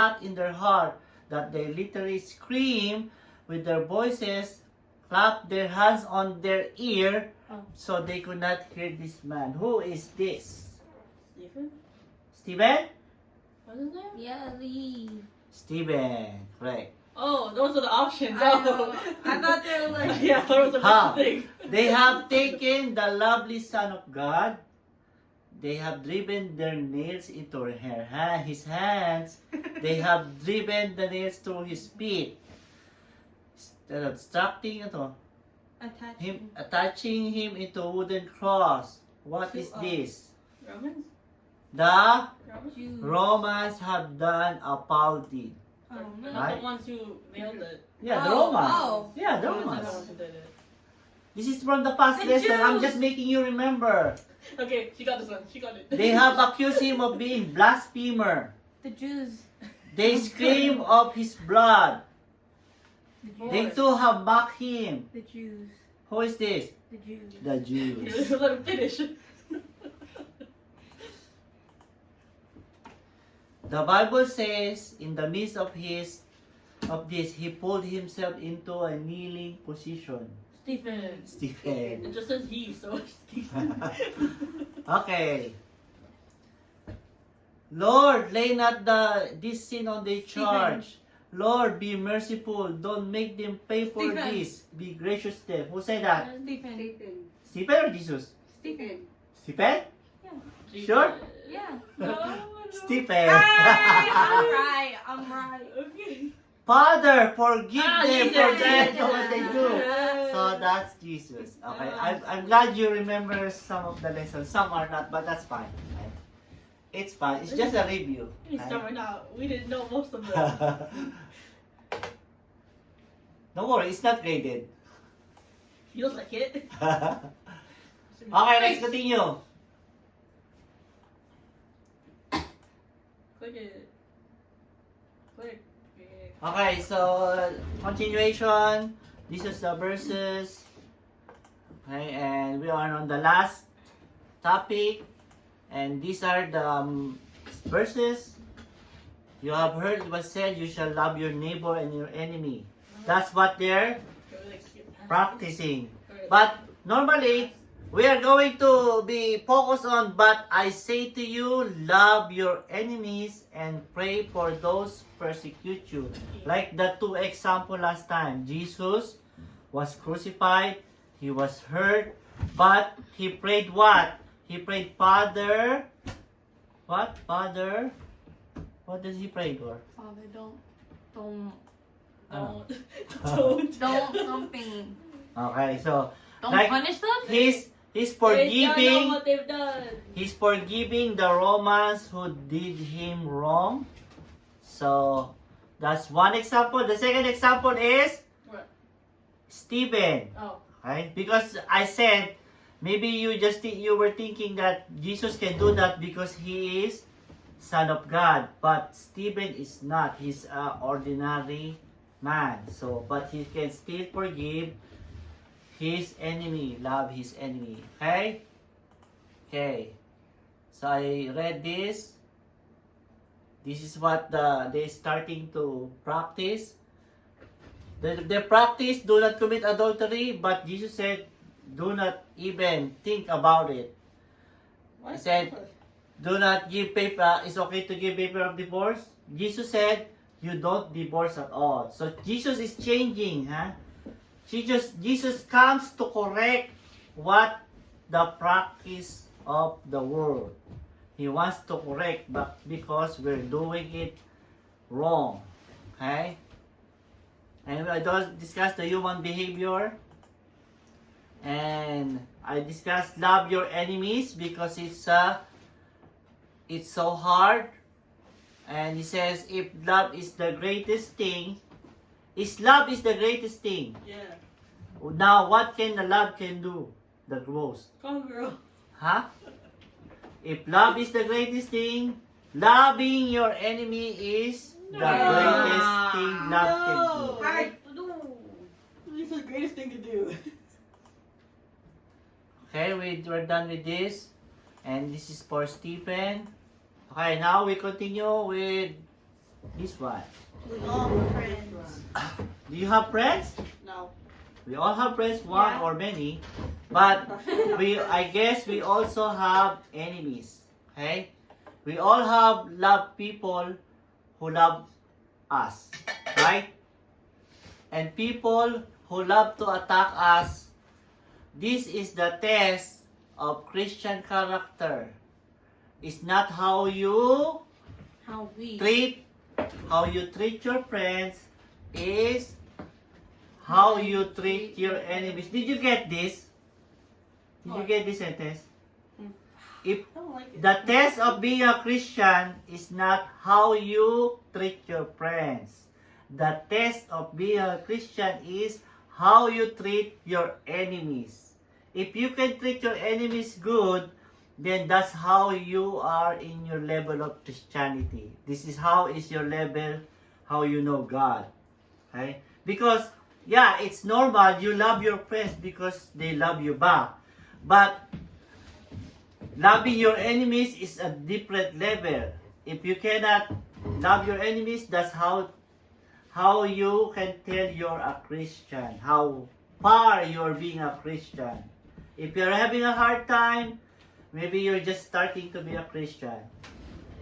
not in their heart, that they literally scream with their voices, clap their hands on their ear, so they could not hear this man. Who is this? Stephen? Stephen? What's his name? Yeah, Lee. Stephen, right. Oh, those are the options. I know. Oh. I thought they were like. Yeah, I thought it was a Ha! thing. They have taken the lovely Son of God. They have driven their nails into his hands. They have driven the nails through his feet. Obstructing attaching him into a wooden cross. What is this? Romans? The Jews. Romans have done a foul deed. Oh, Not no. Right. the ones who nailed it. Yeah, the Oh, Romans. oh. Yeah, the Romans are the Romans. ones who did it. This is from the past The lesson. I'm Jews. just making you remember. Okay, she got this one. She got it. They have accused him of being blasphemer. The Jews. They scream of his blood. The They Jews. too have mocked him. The Jews. Who is this? The Jews. The Jews. Let him finish. The Bible says, in the midst of this, he pulled himself into a kneeling position. Stephen. Stephen. It just says he, so it's Stephen. Okay. Lord, lay not this sin on their charge. Lord, be merciful. Don't make them pay for Stephen. this. Be gracious to them. Who said that? Stephen. Stephen or Jesus? Stephen. Stephen? Jesus. Sure? Yeah. No. Stephen. I'm right. Okay. Father, forgive them Jesus. for they know what they do. Yes. So that's Jesus. Okay, I'm glad you remember some of the lessons. Some are not, but that's fine. Okay? It's fine. It's just a review. He's Okay? starting out. We didn't know most of them. Don't worry, it's not graded. Feels like it. Okay, let's continue. Click it. Click it. Okay, so continuation. This is the verses. Okay, and we are on the last topic. And these are the verses. You have heard it was said, you shall love your neighbor and your enemy. That's what they're practicing. But normally, we are going to be focused on, but I say to you, love your enemies and pray for those who persecute you. Like the two example last time. Jesus was crucified, he was hurt, but he prayed what? He prayed, Father, what? Father, what does he pray for? Father, don't Ano? something. Okay, so, Don't like, punish them. he's They don't know forgiving, what they've done. he's forgiving the Romans who did him wrong. So, that's one example. The second example is What? Stephen. Oh. Okay? Because I said, maybe you were thinking that Jesus can do that because he is Son of God. But Stephen is not. He's an ordinary man. So, but he can still forgive his enemy, love his enemy. Okay? Okay. So I read this. This is what they're starting to practice. They practice, do not commit adultery, but Jesus said, do not even think about it. What? He said, do not give paper. It's okay to give paper of divorce. Jesus said, you don't divorce at all. So Jesus is changing, huh? Jesus comes to correct what the practice of the world. He wants to correct, but because we're doing it wrong. Okay? And I discussed the human behavior. And I discussed love your enemies because it's so hard. And he says if love is the greatest thing, love is the greatest thing. Yeah. Now what can the love can do? The most. Come on, girl. Huh? If love is the greatest thing, loving your enemy is the greatest thing love can do. Hard to do. This is the greatest thing to do. Okay, we're done with this. And this is for Stephen. Okay, now we continue with This one. We all were friends. Do you have friends? No. We all have friends, one Yeah. or many. But I guess we also have enemies. Okay? We all have love people who love us. Right? And people who love to attack us. This is the test of Christian character. It's not how you How we. treat your friends, is how you treat your enemies. Did you get this? Did you get this sentence? If I don't like it. the test of being a Christian is not how you treat your friends. The test of being a Christian is how you treat your enemies. If you can treat your enemies good, then that's how you are in your level of Christianity. This is how is your level, how you know God. Okay? Because, yeah, it's normal. You love your friends because they love you back. But loving your enemies is a different level. If you cannot love your enemies, that's how you can tell you're a Christian. How far you're being a Christian. If you're having a hard time, maybe you're just starting to be a Christian.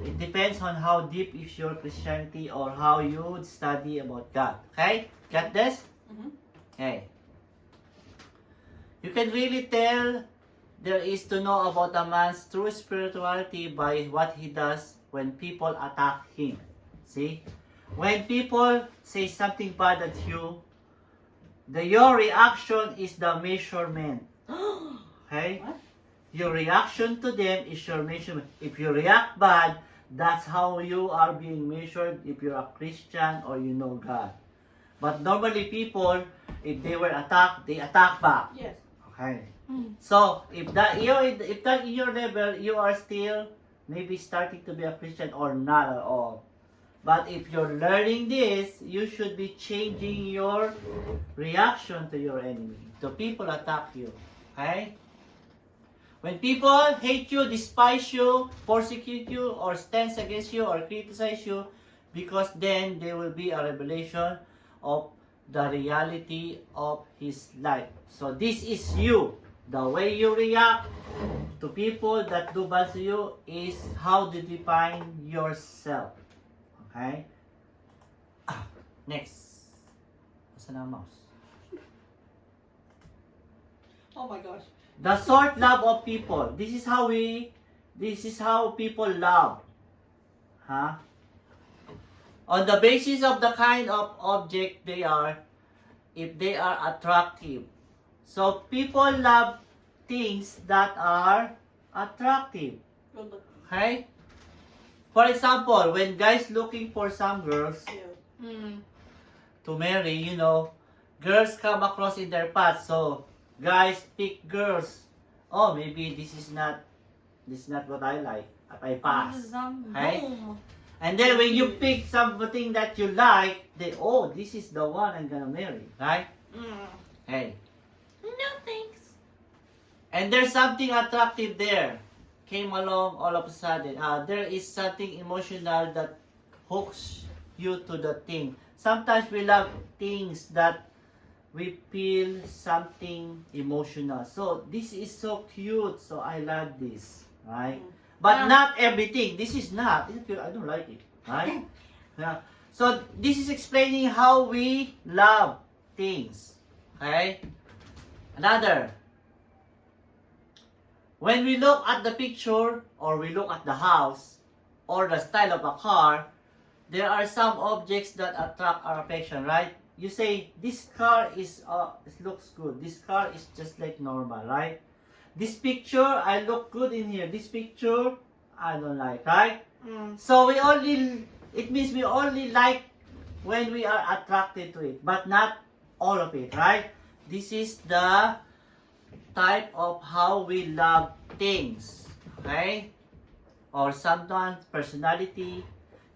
It depends on how deep is your Christianity or how you would study about God. Okay? Got this? Mhm. Okay. You can really tell there is to know about a man's true spirituality by what he does when people attack him. See? When people say something bad at you, your reaction is the measurement. Okay? What? Your reaction to them is your measurement. If you react bad, that's how you are being measured if you're a Christian or you know God. But normally people, if they were attacked, they attack back. Yes. Okay. Mm. So, if that in your level, you are still maybe starting to be a Christian or not at all. But if you're learning this, you should be changing your reaction to your enemy. To people attack you. Okay? When people hate you, despise you, persecute you, or stands against you, or criticize you, because then there will be a revelation of the reality of his life. So this is you. The way you react to people that do bad to you is how you define yourself. Okay? Next. What's na ang mouse? Oh my gosh. The short love of people. This is how people love. Huh? On the basis of the kind of object they are, if they are attractive. So people love things that are attractive. Good look. Okay? For example, when guys looking for some girls Ew. Mm. to marry, you know, girls come across in their path. So guys pick girls. Oh, maybe this is not what I like. I pass. Okay? Boom. And then when you pick something that you like, then oh, this is the one I'm gonna marry, right? Mm. Hey. No thanks. And there's something attractive there. Came along all of a sudden. There is something emotional that hooks you to the thing. Sometimes we love things that we feel something emotional. So this is so cute. So I love this, right? But Yeah. not everything. This is not. I don't like it, right? Yeah. So this is explaining how we love things. Okay? Another. When we look at the picture or we look at the house or the style of a car, there are some objects that attract our affection, right? You say, this car it looks good. This car is just like normal, right? This picture, I look good in here. This picture, I don't like, right? Mm. So it means we only like when we are attracted to it, but not all of it, right? This is the type of how we love things, okay? Or sometimes personality,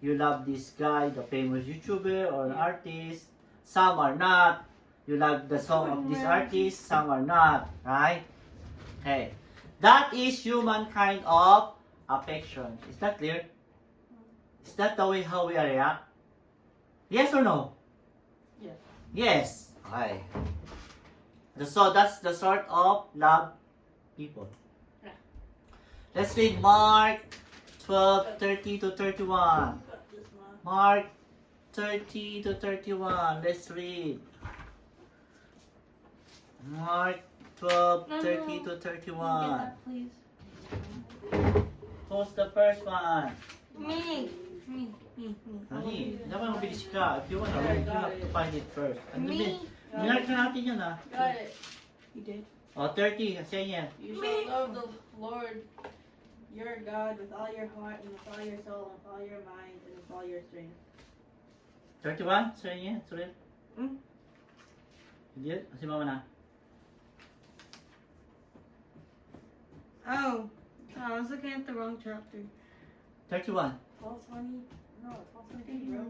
you love this guy, the famous YouTuber or an artist. Some are not. You love the song of this artist, some are not, right? Okay. That is human kind of affection. Is that clear? Is that the way how we react? Yes or no? Yes. Yes. Okay. So that's the sort of love people. Yeah. Let's read Mark 12:30 to 31. Got this one. Mark 30 to 31. Let's read. Mark 12:30 to Can you get 31. that, please? Who's the first one? Me. Honey, dapat mabilis ka. If you want to read, you have to find it first. Me. Minark na natin yun ah. Got it. You did. Oh, 30. Sa inyo. You shall love the Lord your God with all your heart and with all your soul and with all your mind and with all your strength. 31? Sa inyo. Sorry. Mm. Hindi. Si mama na. Oh. I was looking at the wrong chapter. 31. 12:20. No, 12:23, bro.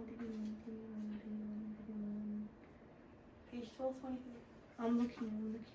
Page 12:23. I'm looking.